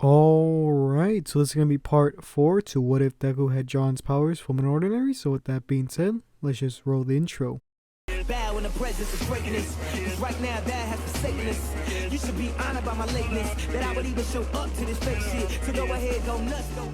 Alright, so this is going to be part 4 to what if Deku had John's powers from Unordinary. So with that being said, let's just roll the intro. Bow in the presence of greatness. 'Cause right now that has forsaken us. You should be honored by my lateness. That I would even show up to this fake shit. So go ahead, go nuts, go.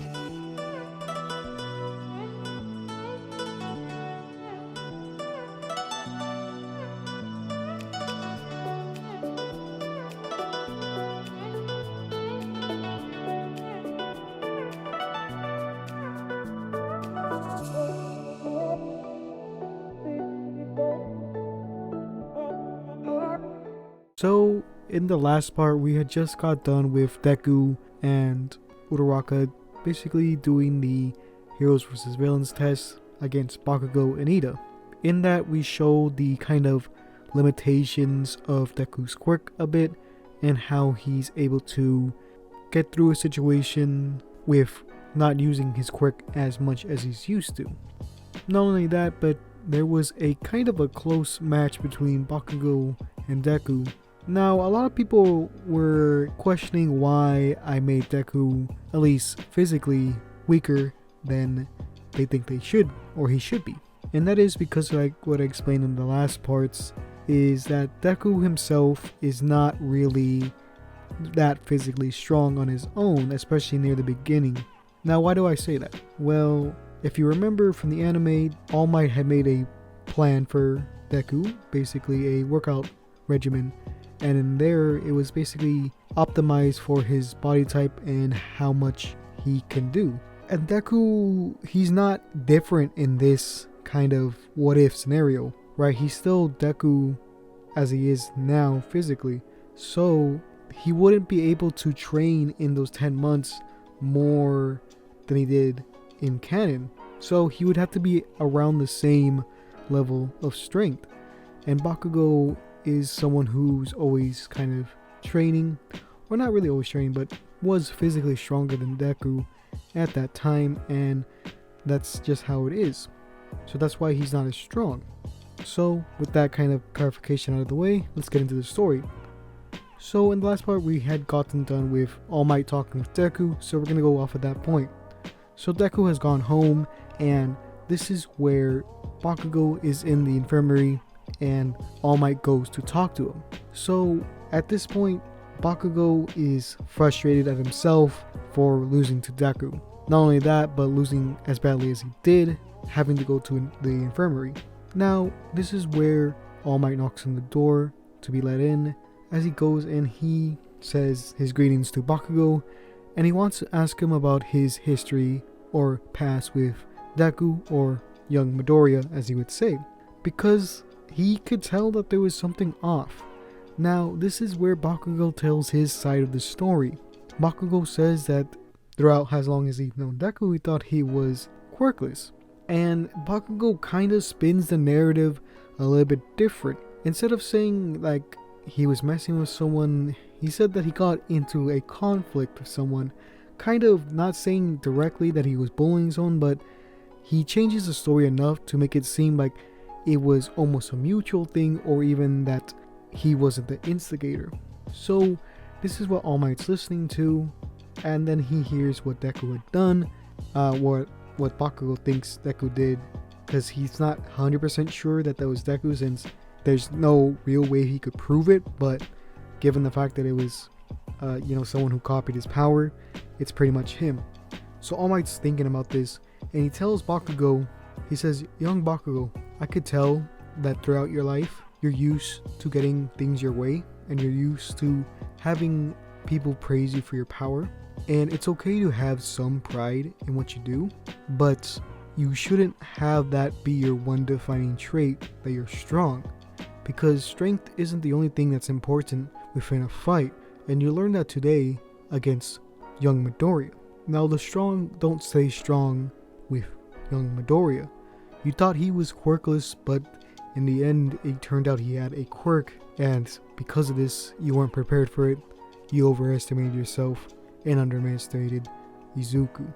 So in the last part, we had just got done with Deku and Uraraka basically doing the heroes versus villains test against Bakugo and Ida. In that, we showed the kind of limitations of Deku's quirk a bit and how he's able to get through a situation with not using his quirk as much as he's used to. Not only that, but there was a kind of a close match between Bakugo and Deku. Now, a lot of people were questioning why I made Deku, at least physically, weaker than they think they should, or he should be. And that is because, like what I explained in the last parts, is that Deku himself is not really that physically strong on his own, especially near the beginning. Now, why do I say that? Well, if you remember from the anime, All Might had made a plan for Deku, basically a workout regimen, and in there it was basically optimized for his body type and how much he can do. And Deku, he's not different in this kind of what if scenario, right? He's still Deku as he is now physically, so he wouldn't be able to train in those 10 months more than he did in canon, so he would have to be around the same level of strength. And Bakugo is someone who's always kind of training, or not really always training, but was physically stronger than Deku at that time, and that's just how it is. So that's why he's not as strong. So with that kind of clarification out of the way, let's get into the story. So in the last part, we had gotten done with All Might talking with Deku, so we're gonna go off at that point. So Deku has gone home, and this is where Bakugo is in the infirmary and All Might goes to talk to him. So at this point, Bakugo is frustrated at himself for losing to Deku. Not only that, but losing as badly as he did, having to go to the infirmary. Now, this is where All Might knocks on the door to be let in. As he goes in, he says his greetings to Bakugo, and he wants to ask him about his history or past with Deku, or young Midoriya as he would say, because he could tell that there was something off. Now, this is where Bakugo tells his side of the story. Bakugo says that throughout as long as he's known Deku, he thought he was quirkless. And Bakugo kind of spins the narrative a little bit different. Instead of saying like he was messing with someone, he said that he got into a conflict with someone. Kind of not saying directly that he was bullying someone, but he changes the story enough to make it seem like it was almost a mutual thing, or even that he wasn't the instigator. So this is what All Might's listening to, and then he hears what Deku had done, what Bakugo thinks Deku did, because he's not 100% sure that was Deku, since there's no real way he could prove it, but given the fact that it was someone who copied his power, it's pretty much him. So All Might's thinking about this, and he tells Bakugo, he says, "Young Bakugo, I could tell that throughout your life, you're used to getting things your way, and you're used to having people praise you for your power. And it's okay to have some pride in what you do, but you shouldn't have that be your one defining trait that you're strong. Because strength isn't the only thing that's important within a fight, and you learned that today against young Midoriya. Now the strong don't stay strong with young Midoriya. You thought he was quirkless, but in the end it turned out he had a quirk, and because of this you weren't prepared for it. You overestimated yourself and underestimated Izuku,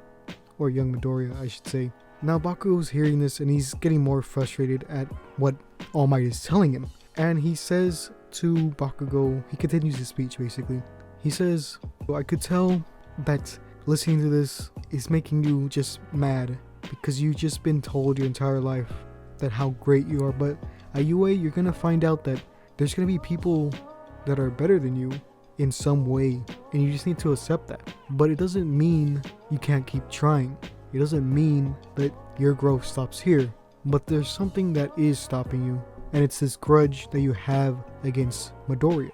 or young Midoriya I should say." Now Bakugo's hearing this, and he's getting more frustrated at what All Might is telling him, and he says to Bakugo, he continues his speech basically. He says, "I could tell that listening to this is making you just mad because you've just been told your entire life that how great you are, but at UA you're gonna find out that there's gonna be people that are better than you in some way, and you just need to accept that. But it doesn't mean you can't keep trying. It doesn't mean that your growth stops here. But there's something that is stopping you, and it's this grudge that you have against Midoriya.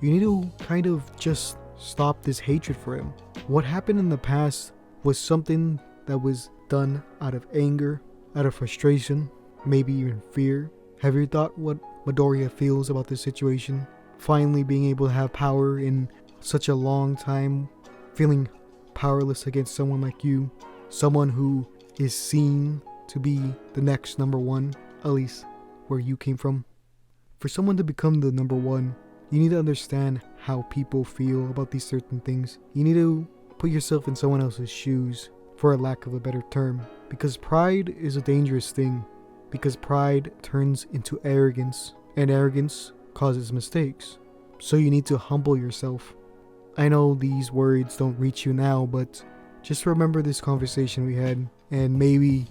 You need to kind of just stop this hatred for him. What happened in the past was something that was done out of anger, out of frustration, maybe even fear. Have you thought what Midoriya feels about this situation? Finally being able to have power in such a long time, feeling powerless against someone like you, someone who is seen to be the next number one, at least where you came from. For someone to become the number one, you need to understand how people feel about these certain things. You need to put yourself in someone else's shoes, for a lack of a better term, because pride is a dangerous thing, because pride turns into arrogance, and arrogance causes mistakes. So you need to humble yourself. I know these words don't reach you now, but just remember this conversation we had, and maybe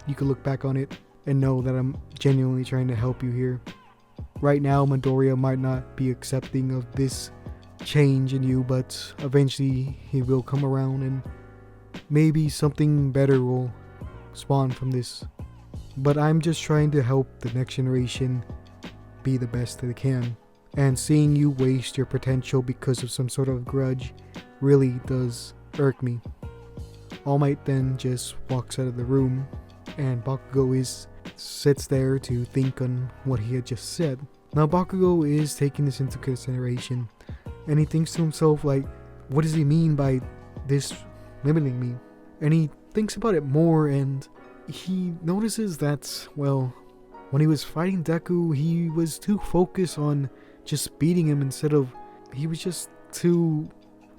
you could look back on it and know that I'm genuinely trying to help you here. Right now, Midoriya might not be accepting of this change in you, but eventually he will come around and maybe something better will spawn from this. But I'm just trying to help the next generation be the best that they can. And seeing you waste your potential because of some sort of grudge really does irk me. All Might then just walks out of the room, and Bakugo sits there to think on what he had just said. Now Bakugo is taking this into consideration, and he thinks to himself, like, what does he mean by this limiting me? And he thinks about it more, and he notices that, well, when he was fighting Deku, he was too focused on just beating him instead of, he was just too,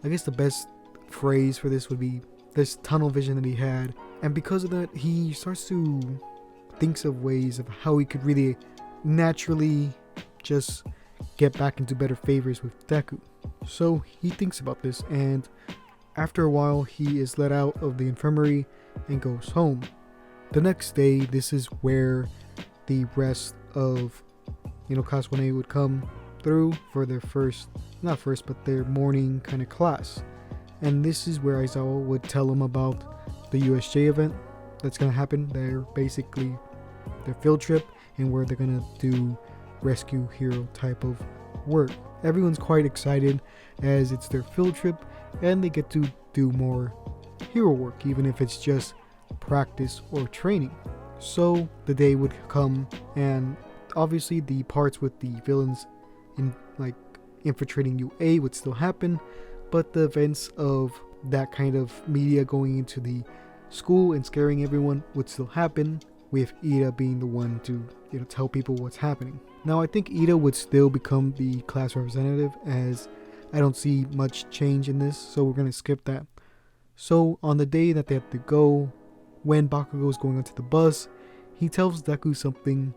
I guess the best phrase for this would be this tunnel vision that he had. And because of that, he starts to thinks of ways of how he could really naturally just get back into better favors with Deku. So he thinks about this, and after a while he is let out of the infirmary and goes home. The next day, this is where the rest of Class 1A would come through for their their morning kind of class. And this is where Aizawa would tell them about the USJ event that's going to happen. They're basically their field trip, and where they're going to do rescue hero type of work. Everyone's quite excited as it's their field trip and they get to do more hero work, even if it's just practice or training. So the day would come, and obviously the parts with the villains infiltrating UA would still happen, but the events of that kind of media going into the school and scaring everyone would still happen, with Ida being the one to tell people what's happening. Now I think Ida would still become the class representative, as I don't see much change in this, so we're going to skip that. So on the day that they have to go, when Bakugo is going onto the bus, he tells Deku something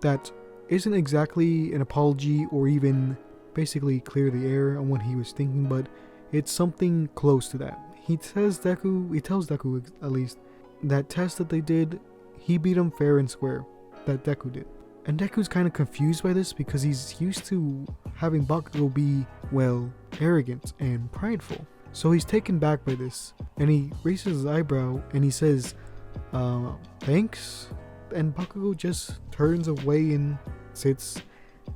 that isn't exactly an apology or even basically clear the air on what he was thinking, but it's something close to that. He tells Deku at least, that test that they did, he beat him fair and square, that Deku did. And Deku's kind of confused by this because he's used to having Bakugo be, well, arrogant and prideful. So he's taken back by this, and he raises his eyebrow and he says, thanks? And Bakugo just turns away and sits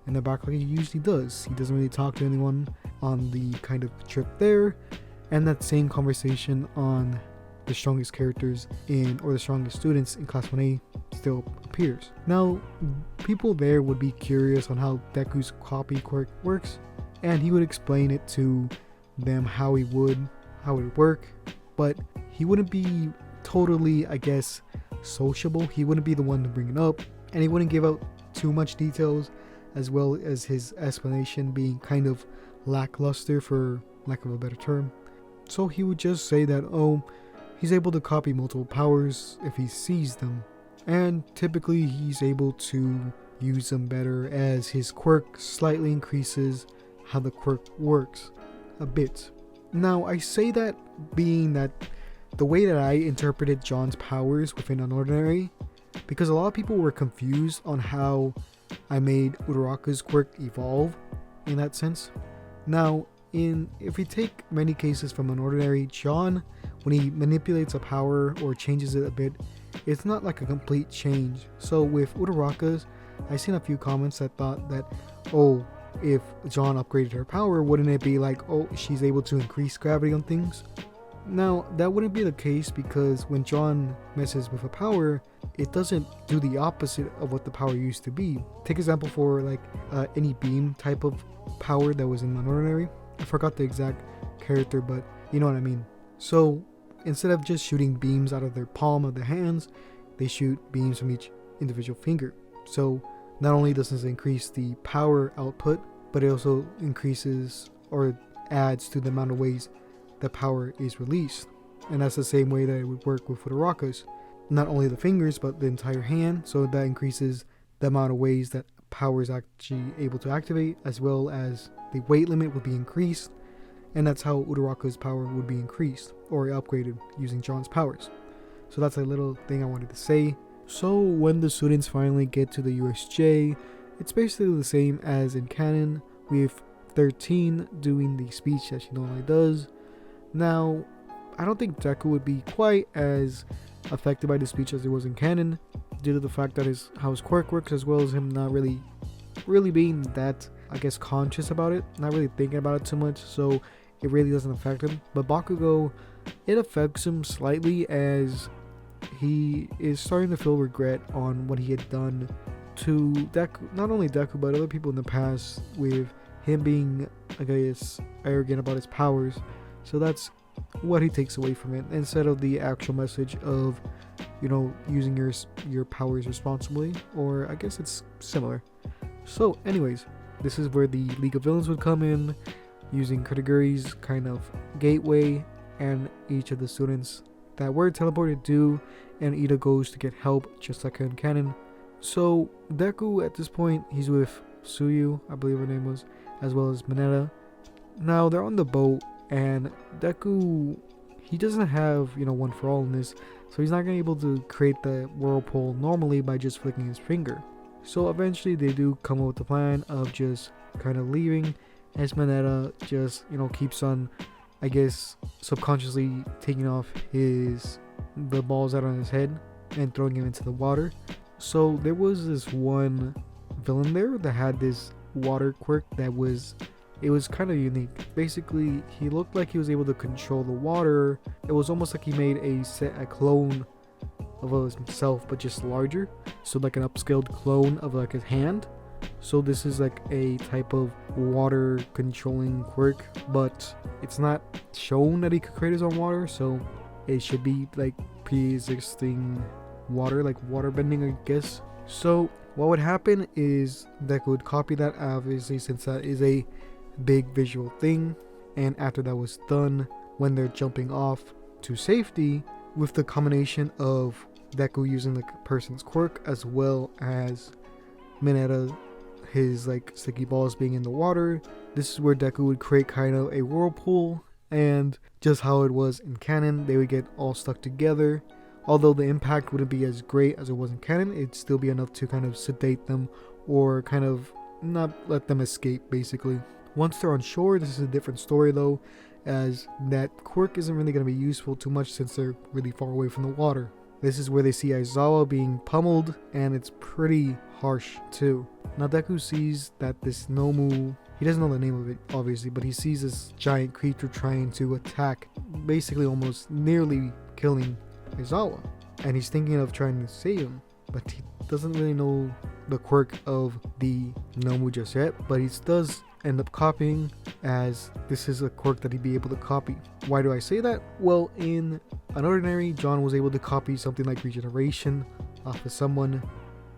in the back like he usually does. He doesn't really talk to anyone on the kind of trip there, and that same conversation on the strongest characters or the strongest students in Class 1A still appears. Now, people there would be curious on how Deku's copy quirk works, and he would explain it to them how it would work, but he wouldn't be totally, I guess, sociable. He wouldn't be the one to bring it up, and he wouldn't give out too much details, as well as his explanation being kind of lackluster, for lack of a better term. So he would just say that, he's able to copy multiple powers if he sees them, and typically he's able to use them better as his quirk slightly increases how the quirk works a bit. Now, I say that being that the way that I interpreted John's powers within Unordinary, because a lot of people were confused on how I made Uraraka's quirk evolve in that sense. Now, if we take many cases from Unordinary, John, when he manipulates a power or changes it a bit, it's not like a complete change. So with Uraraka's, I've seen a few comments that thought that, oh, if John upgraded her power, wouldn't it be like, oh, she's able to increase gravity on things? Now, that wouldn't be the case, because when John messes with a power, it doesn't do the opposite of what the power used to be. Take example for like any beam type of power that was in Unordinary. I forgot the exact character, but you know what I mean. So instead of just shooting beams out of their palm of their hands, they shoot beams from each individual finger. So not only does this increase the power output, but it also increases or adds to the amount of ways the power is released. And that's the same way that it would work with Uraraka's. Not only the fingers, but the entire hand, so that increases the amount of ways that power is actually able to activate, as well as the weight limit would be increased, and that's how Uraraka's power would be increased or upgraded using John's powers. So that's a little thing I wanted to say. So when the students finally get to the USJ, it's basically the same as in canon, with 13 doing the speech that she normally does. Now, I don't think Deku would be quite as affected by the speech as it was in canon, due to the fact that how his quirk works, as well as him not really being that, I guess, conscious about it, not really thinking about it too much, so it really doesn't affect him. But Bakugo, it affects him slightly, as he is starting to feel regret on what he had done to Deku, not only Deku but other people in the past, with him being, I guess, arrogant about his powers. So that's what he takes away from it, instead of the actual message of, you know, using your powers responsibly, or I guess it's similar. So anyways, this is where the League of Villains would come in, using Kurogiri's kind of gateway, and each of the students that were teleported do, and Ida goes to get help, just like in canon. So Deku, at this point, he's with Suyu, I believe her name was, as well as Mineta. Now they're on the boat, and Deku, he doesn't have, you know, one for all in this, so he's not going to be able to create the whirlpool normally by just flicking his finger. So eventually they do come up with the plan of just kind of leaving, as Mineta just, you know, keeps on, I guess, subconsciously taking off the balls out on his head and throwing him into the water. So there was this one villain there that had this water quirk that was kind of unique. Basically, he looked like he was able to control the water. It was almost like he made a clone of himself, but just larger. So like an upscaled clone of like his hand. So this is like a type of water controlling quirk, but it's not shown that he could create his own water, so it should be like pre-existing water, like water bending, I guess. So what would happen is Deku would copy that, obviously, since that is a big visual thing. And after that was done, when they're jumping off to safety, with the combination of Deku using the person's quirk, as well as Mineta, his like sticky balls being in the water, this is where Deku would create kind of a whirlpool. And just how it was in canon, they would get all stuck together. Although the impact wouldn't be as great as it was in canon, it'd still be enough to kind of sedate them, or kind of not let them escape, basically. Once they're on shore, this is a different story though, as that quirk isn't really going to be useful too much since they're really far away from the water. This is where they see Aizawa being pummeled, and it's pretty harsh too. Now Deku sees that this Nomu, he doesn't know the name of it obviously, but he sees this giant creature trying to attack, basically almost nearly killing Aizawa, and he's thinking of trying to save him, but he doesn't really know the quirk of the Nomu just yet. But he does end up copying, as this is a quirk that he'd be able to copy. Why do I say that? Well, in Unordinary, John was able to copy something like regeneration off of someone,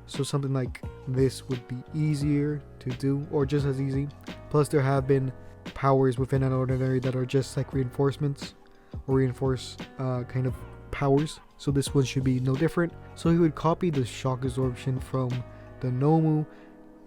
so something like this would be easier to do, or just as easy. Plus there have been powers within Unordinary that are just like reinforcements, or reinforce kind of powers, so this one should be no different. So he would copy the shock absorption from the Nomu,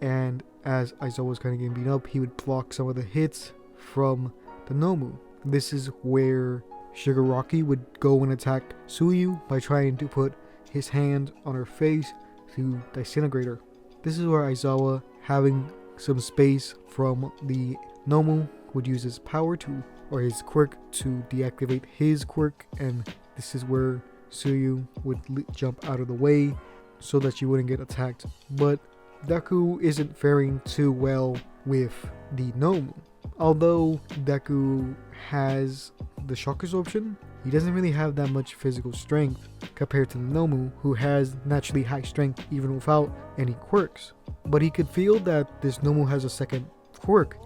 and as Aizawa was kind of getting beat up, he would block some of the hits from the Nomu. this is where Shigaraki would go and attack Tsuyu by trying to put his hand on her face to disintegrate her. This is where Aizawa, having some space from the Nomu, would use his power to, or his quirk, to deactivate his quirk, and this is where Tsuyu would jump out of the way so that she wouldn't get attacked. But Deku isn't faring too well with the Nomu. Although Deku has the shock absorption, he doesn't really have that much physical strength compared to the Nomu, who has naturally high strength even without any quirks. But he could feel that this Nomu has a second quirk,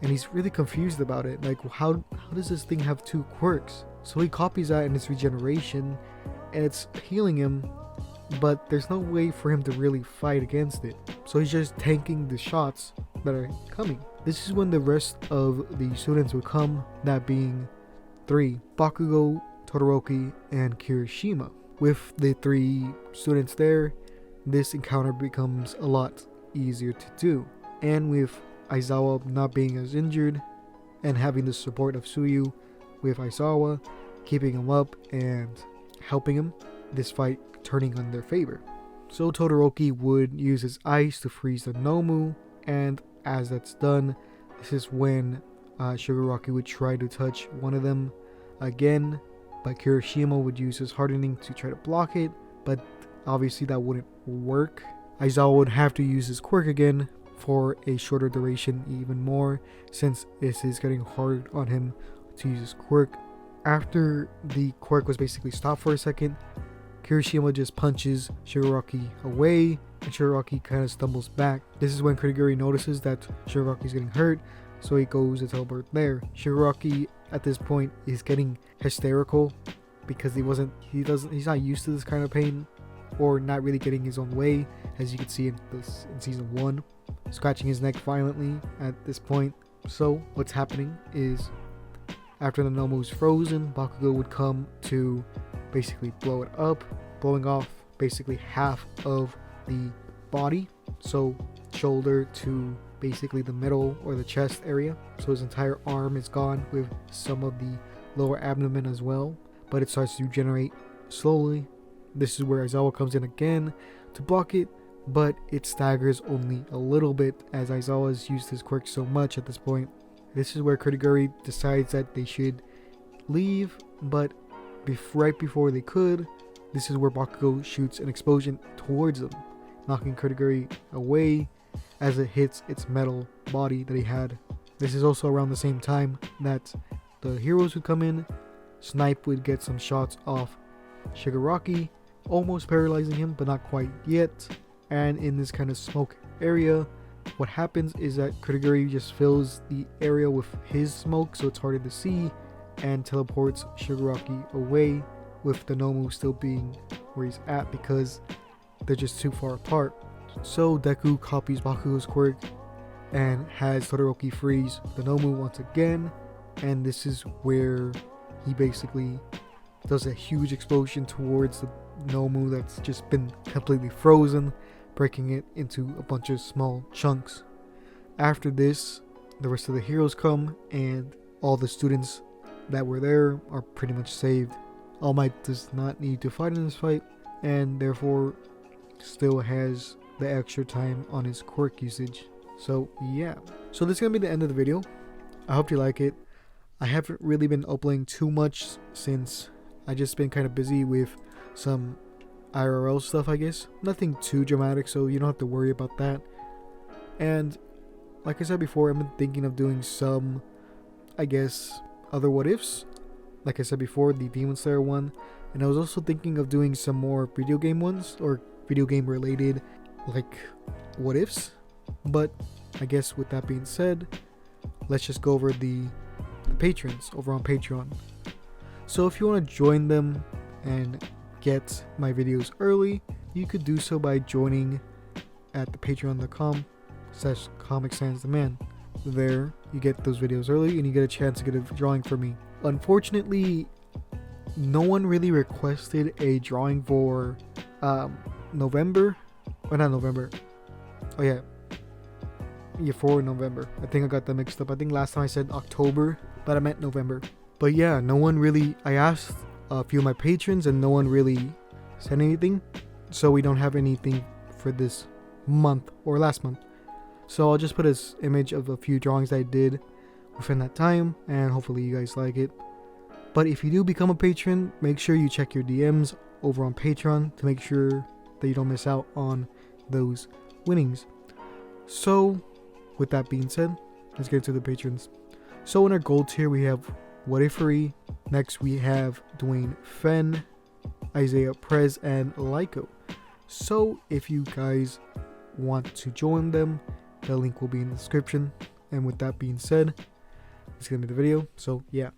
and he's really confused about it. Like, how does this thing have two quirks? So he copies that in its regeneration, and it's healing him, but there's no way for him to really fight against it. So he's just tanking the shots that are coming. This is when the rest of the students would come, that being 3: Bakugo, Todoroki, and Kirishima. With the 3 students there, this encounter becomes a lot easier to do. And with Aizawa not being as injured, and having the support of Tsuyu with Aizawa keeping him up and helping him, this fight turning on their favor. So Todoroki would use his ice to freeze the Nomu, and as that's done, this is when Shigaraki would try to touch one of them again, but Kirishima would use his hardening to try to block it, but obviously that wouldn't work. Aizawa would have to use his quirk again for a shorter duration even more, since this is getting hard on him to use his quirk. After the quirk was basically stopped for a second, Kirishima just punches Shigaraki away, and Shigaraki kind of stumbles back. This is when Kuriguri notices that Shigaraki's getting hurt, so he goes to teleport there. Shigaraki at this point is getting hysterical because he's not used to this kind of pain, or not really getting his own way, as you can see in season 1, scratching his neck violently at this point. So what's happening is, after the Nomu's frozen, Bakugo would come to basically blow it up, blowing off basically half of the body, so shoulder to basically the middle or the chest area. So his entire arm is gone, with some of the lower abdomen as well, but it starts to regenerate slowly. This is where Aizawa comes in again to block it, but it staggers only a little bit, as Aizawa's used his quirk so much at this point. This is where Kuriguri decides that they should leave, but right before they could, this is where Bakugo shoots an explosion towards them, knocking Kuriguri away as it hits its metal body that he had. This is also around the same time that the heroes would come in. Snipe would get some shots off Shigaraki, almost paralyzing him, but not quite yet. And in this kind of smoke area, what happens is that Kuriguri just fills the area with his smoke, so it's harder to see, and teleports Shigaraki away, with the Nomu still being where he's at because they're just too far apart. So Deku copies Bakugo's quirk and has Todoroki freeze the Nomu once again, and this is where he basically does a huge explosion towards the Nomu that's just been completely frozen, breaking it into a bunch of small chunks. After this, the rest of the heroes come, and all the students that were there are pretty much saved. All Might does not need to fight in this fight, and therefore still has the extra time on his quirk usage. So yeah, so this is gonna be the end of the video. I hope you like it. I haven't really been uploading too much since I just been kind of busy with some IRL stuff, I guess. Nothing too dramatic, so you don't have to worry about that. And like I said before, I've been thinking of doing some, I guess, other what ifs. Like I said before, the Demon Slayer one, and I was also thinking of doing some more video game ones, or video game related, like what ifs. But I guess with that being said, let's just go over the patrons over on Patreon. So if you want to join them and get my videos early, you could do so by joining at the patreon.com/ComicSansTheMan. There you get those videos early, and you get a chance to get a drawing for me. Unfortunately, no one really requested a drawing for November, or not November. Oh yeah, for November. I think I got that mixed up. I think last time I said October, but I meant November. But yeah, no one really, I asked a few of my patrons and no one really said anything. So we don't have anything for this month or last month. So I'll just put this image of a few drawings that I did within that time, and hopefully you guys like it. But if you do become a patron, make sure you check your DMs over on Patreon to make sure that you don't miss out on those winnings. So with that being said, let's get to the patrons. So in our gold tier we have What Ifery, next we have Dwayne Fenn, Isaiah Prez, and Lyco. So if you guys want to join them, the link will be in the description. And with that being said, let's get into the video. So yeah.